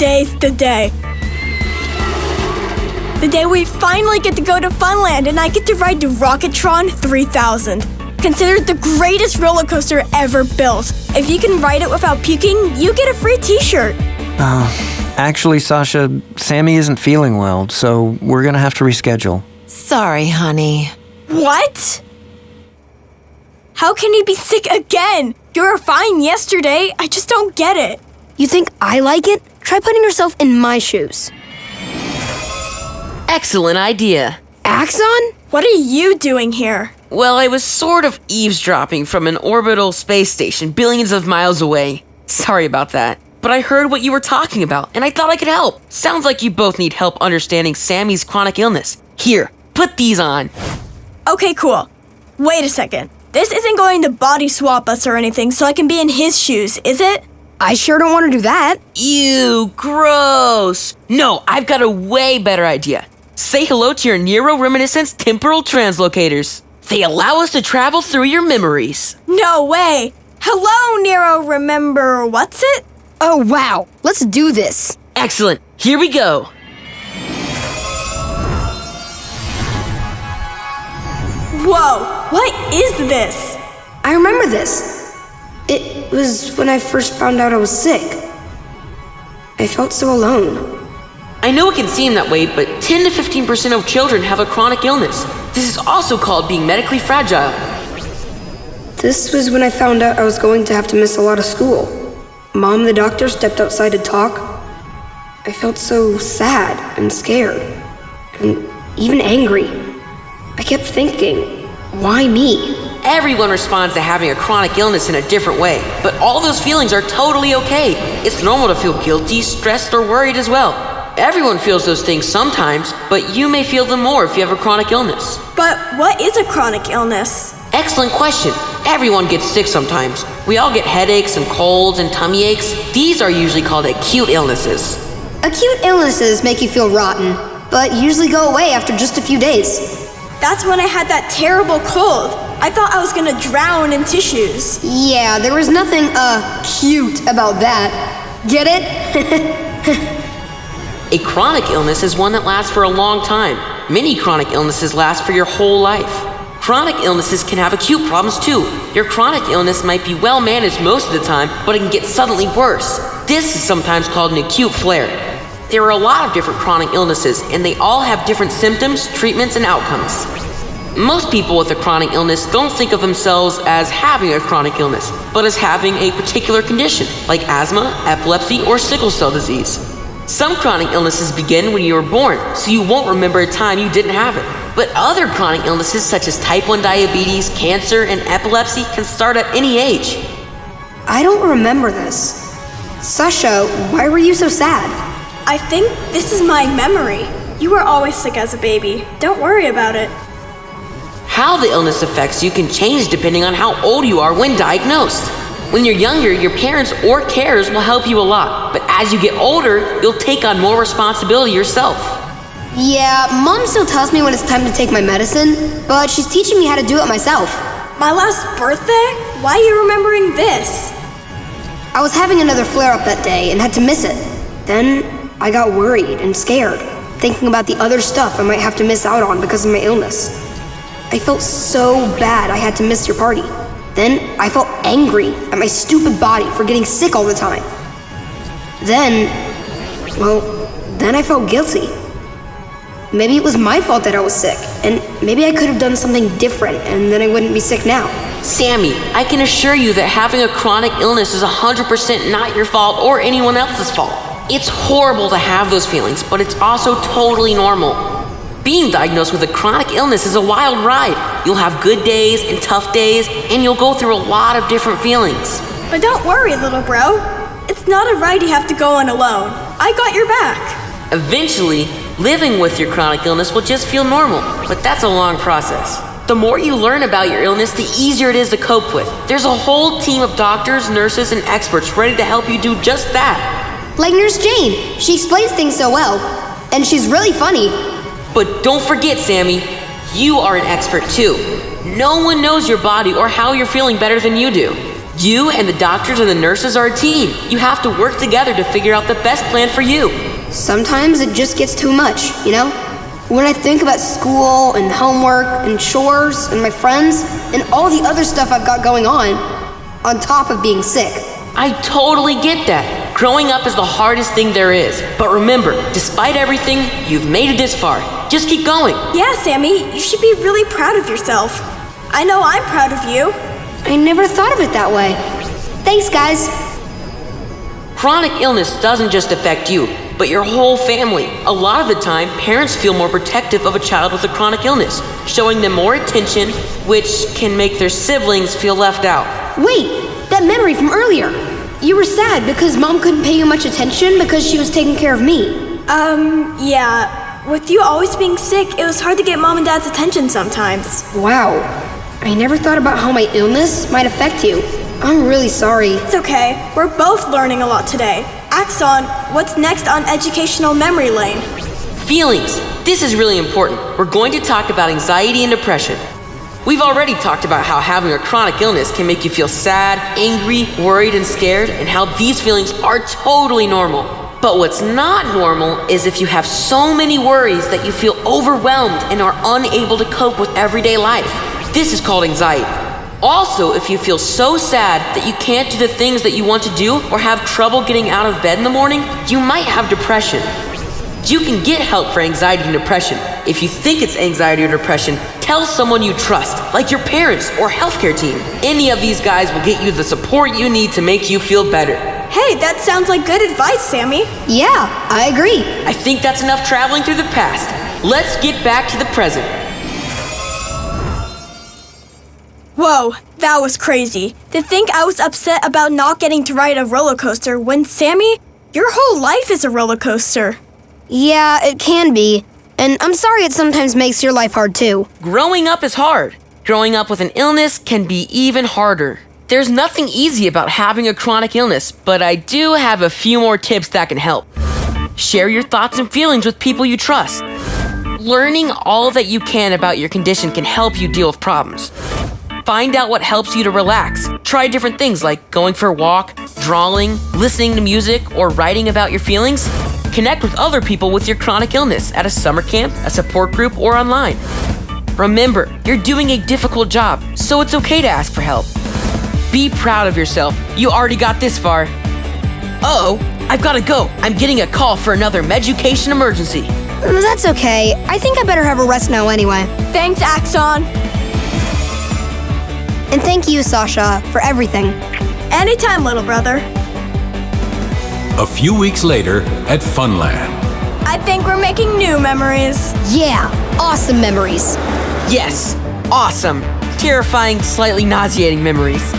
Today's the day. The day we finally get to go to Funland and I get to ride the Rocketron 3000. Considered the greatest roller coaster ever built. If you can ride it without puking, you get a free t-shirt. Actually, Sasha, Sammy isn't feeling well, so we're gonna have to reschedule. Sorry, honey. What? How can he be sick again? You were fine yesterday. I just don't get it. You think I like it? Try putting yourself in my shoes. Excellent idea. Axon? What are you doing here? Well, I was sort of eavesdropping from an orbital space station billions of miles away. Sorry about that. But I heard what you were talking about, and I thought I could help. Sounds like you both need help understanding Sammy's chronic illness. Here, put these on. Okay, cool. Wait a second. This isn't going to body swap us or anything, so I can be in his shoes, is it? I sure don't want to do that. Ew, gross. No, I've got a way better idea. Say hello to your neuroreminiscence temporal translocators. They allow us to travel through your memories. No way. Hello, Nero, remember what's it? Oh, wow. Let's do this. Excellent. Here we go. Whoa, what is this? I remember this. It was when I first found out I was sick. I felt so alone. I know it can seem that way, but 10 to 15% of children have a chronic illness. This is also called being medically fragile. This was when I found out I was going to have to miss a lot of school. Mom and the doctor stepped outside to talk. I felt so sad and scared, and even angry. I kept thinking, why me? Everyone responds to having a chronic illness in a different way, but all those feelings are totally okay. It's normal to feel guilty, stressed, or worried as well. Everyone feels those things sometimes, but you may feel them more if you have a chronic illness. But what is a chronic illness? Excellent question. Everyone gets sick sometimes. We all get headaches and colds and tummy aches. These are usually called acute illnesses. Acute illnesses make you feel rotten, but usually go away after just a few days. That's when I had that terrible cold. I thought I was gonna drown in tissues. Yeah, there was nothing, cute about that. Get it? A chronic illness is one that lasts for a long time. Many chronic illnesses last for your whole life. Chronic illnesses can have acute problems too. Your chronic illness might be well managed most of the time, but it can get suddenly worse. This is sometimes called an acute flare. There are a lot of different chronic illnesses, and they all have different symptoms, treatments, and outcomes. Most people with a chronic illness don't think of themselves as having a chronic illness, but as having a particular condition, like asthma, epilepsy, or sickle cell disease. Some chronic illnesses begin when you were born, so you won't remember a time you didn't have it. But other chronic illnesses such as type 1 diabetes, cancer, and epilepsy can start at any age. I don't remember this. Sasha, why were you so sad? I think this is my memory. You were always sick as a baby. Don't worry about it. How the illness affects you can change depending on how old you are when diagnosed. When you're younger, your parents or carers will help you a lot. But as you get older, you'll take on more responsibility yourself. Yeah, Mom still tells me when it's time to take my medicine, but she's teaching me how to do it myself. My last birthday? Why are you remembering this? I was having another flare-up that day and had to miss it. Then I got worried and scared, thinking about the other stuff I might have to miss out on because of my illness. I felt so bad I had to miss your party. Then I felt angry at my stupid body for getting sick all the time. Then I felt guilty. Maybe it was my fault that I was sick, and maybe I could have done something different and then I wouldn't be sick now. Sammy, I can assure you that having a chronic illness is 100% not your fault or anyone else's fault. It's horrible to have those feelings, but it's also totally normal. Being diagnosed with a chronic illness is a wild ride. You'll have good days and tough days, and you'll go through a lot of different feelings. But don't worry, little bro. It's not a ride you have to go on alone. I got your back. Eventually, living with your chronic illness will just feel normal, but that's a long process. The more you learn about your illness, the easier it is to cope with. There's a whole team of doctors, nurses, and experts ready to help you do just that. Like Nurse Jane. She explains things so well, and she's really funny. But don't forget, Sammy, you are an expert too. No one knows your body or how you're feeling better than you do. You and the doctors and the nurses are a team. You have to work together to figure out the best plan for you. Sometimes it just gets too much, you know? When I think about school and homework and chores and my friends and all the other stuff I've got going on top of being sick. I totally get that. Growing up is the hardest thing there is. But remember, despite everything, you've made it this far. Just keep going. Yeah, Sammy, you should be really proud of yourself. I know I'm proud of you. I never thought of it that way. Thanks, guys. Chronic illness doesn't just affect you, but your whole family. A lot of the time, parents feel more protective of a child with a chronic illness, showing them more attention, which can make their siblings feel left out. Wait, that memory from earlier. You were sad because Mom couldn't pay you much attention because she was taking care of me. Yeah. With you always being sick, it was hard to get Mom and Dad's attention sometimes. Wow. I never thought about how my illness might affect you. I'm really sorry. It's okay. We're both learning a lot today. Axon, what's next on Educational Memory Lane? Feelings. This is really important. We're going to talk about anxiety and depression. We've already talked about how having a chronic illness can make you feel sad, angry, worried, and scared, and how these feelings are totally normal. But what's not normal is if you have so many worries that you feel overwhelmed and are unable to cope with everyday life. This is called anxiety. Also, if you feel so sad that you can't do the things that you want to do or have trouble getting out of bed in the morning, you might have depression. You can get help for anxiety and depression. If you think it's anxiety or depression, tell someone you trust, like your parents or healthcare team. Any of these guys will get you the support you need to make you feel better. Hey, that sounds like good advice, Sammy. Yeah, I agree. I think that's enough traveling through the past. Let's get back to the present. Whoa, that was crazy. To think I was upset about not getting to ride a roller coaster when, Sammy, your whole life is a roller coaster. Yeah, it can be. And I'm sorry it sometimes makes your life hard too. Growing up is hard. Growing up with an illness can be even harder. There's nothing easy about having a chronic illness, but I do have a few more tips that can help. Share your thoughts and feelings with people you trust. Learning all that you can about your condition can help you deal with problems. Find out what helps you to relax. Try different things like going for a walk, drawing, listening to music, or writing about your feelings. Connect with other people with your chronic illness at a summer camp, a support group, or online. Remember, you're doing a difficult job, so it's okay to ask for help. Be proud of yourself. You already got this far. Uh-oh, I've got to go. I'm getting a call for another Meducation emergency. That's okay. I think I better have a rest now anyway. Thanks, Axon. And thank you, Sasha, for everything. Anytime, little brother. A few weeks later at Funland. I think we're making new memories. Yeah, awesome memories. Yes, awesome, terrifying, slightly nauseating memories.